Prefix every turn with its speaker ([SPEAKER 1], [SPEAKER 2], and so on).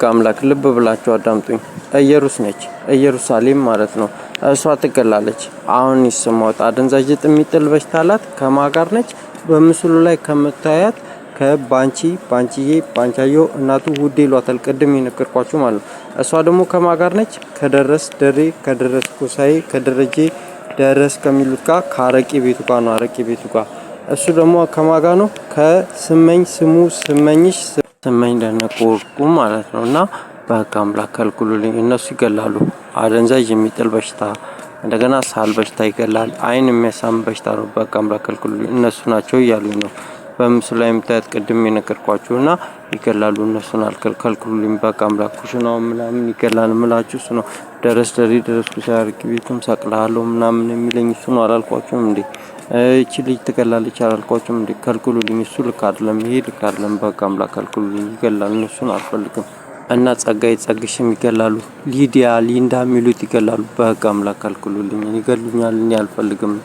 [SPEAKER 1] አምላክ ልብ ብላችሁ አዳምጡኝ። ኢየሩስ ነች፣ ኢየሩሳሌም ማለት ነው። እሷ ትገላለች። አሁን ይስማውት አደንዛዥ ዕፅ የሚጥል በሽታ አላት። ከማጋር ነች። በምስሉ ላይ ከምታያት ከባንቺዬ ባንቻዮ እናቱ ውዴ ይሏታል። ቅድም የነገርኳችሁ ማለት ነው። እሷ ደግሞ ከማጋር ነች። ከደረስ ደሬ ከደረስ ኩሳዬ ከደረጀ ደረስ ከሚሉት ጋር ከአረቂ ቤቱ ጋር ነው። አረቂ ቤቱ ጋር እሱ ደግሞ ከማጋ ነው። ከስመኝ ስሙ ስመኝሽ ስመኝ ደነቆርቁ ማለት ነው። እና በህግ አምላክ ከልክሉልኝ። እነሱ ይገላሉ። አደንዛዥ የሚጥል በሽታ እንደገና ሳል በሽታ ይገላል። አይን የሚያሳም በሽታ ነው። በህግ አምላክ ከልክሉልኝ። እነሱ ናቸው እያሉኝ ነው። በምስሉ ላይ የምታዩት ቅድም የነገርኳችሁና ይገላሉ። እነሱን አልከልክሉልኝ። በህግ አምላክ ኩሽናው ምናምን ይገላል ምላችሁ እሱ ነው። ደረስ ደሪ ደረስ ኩሻርክ ቤቱም ሰቅላለሁ ምናምን የሚለኝ እሱ ነው። አላልኳችሁም እንዴ? እቺ ልጅ ትገላለች አላልኳችሁም እንዴ? ከልክሉልኝ። እሱ ልክ አይደለም። ይሄ ልክ አይደለም። በህግ አምላክ ከልክሉልኝ። ይገላል። እነሱን አልፈልግም። እና ጸግሽም ይገላሉ። ሊንዳ የሚሉት ይገላሉ። በህግ አምላክ ከልክሉልኝ። ይገሉኛል። እኔ አልፈልግም።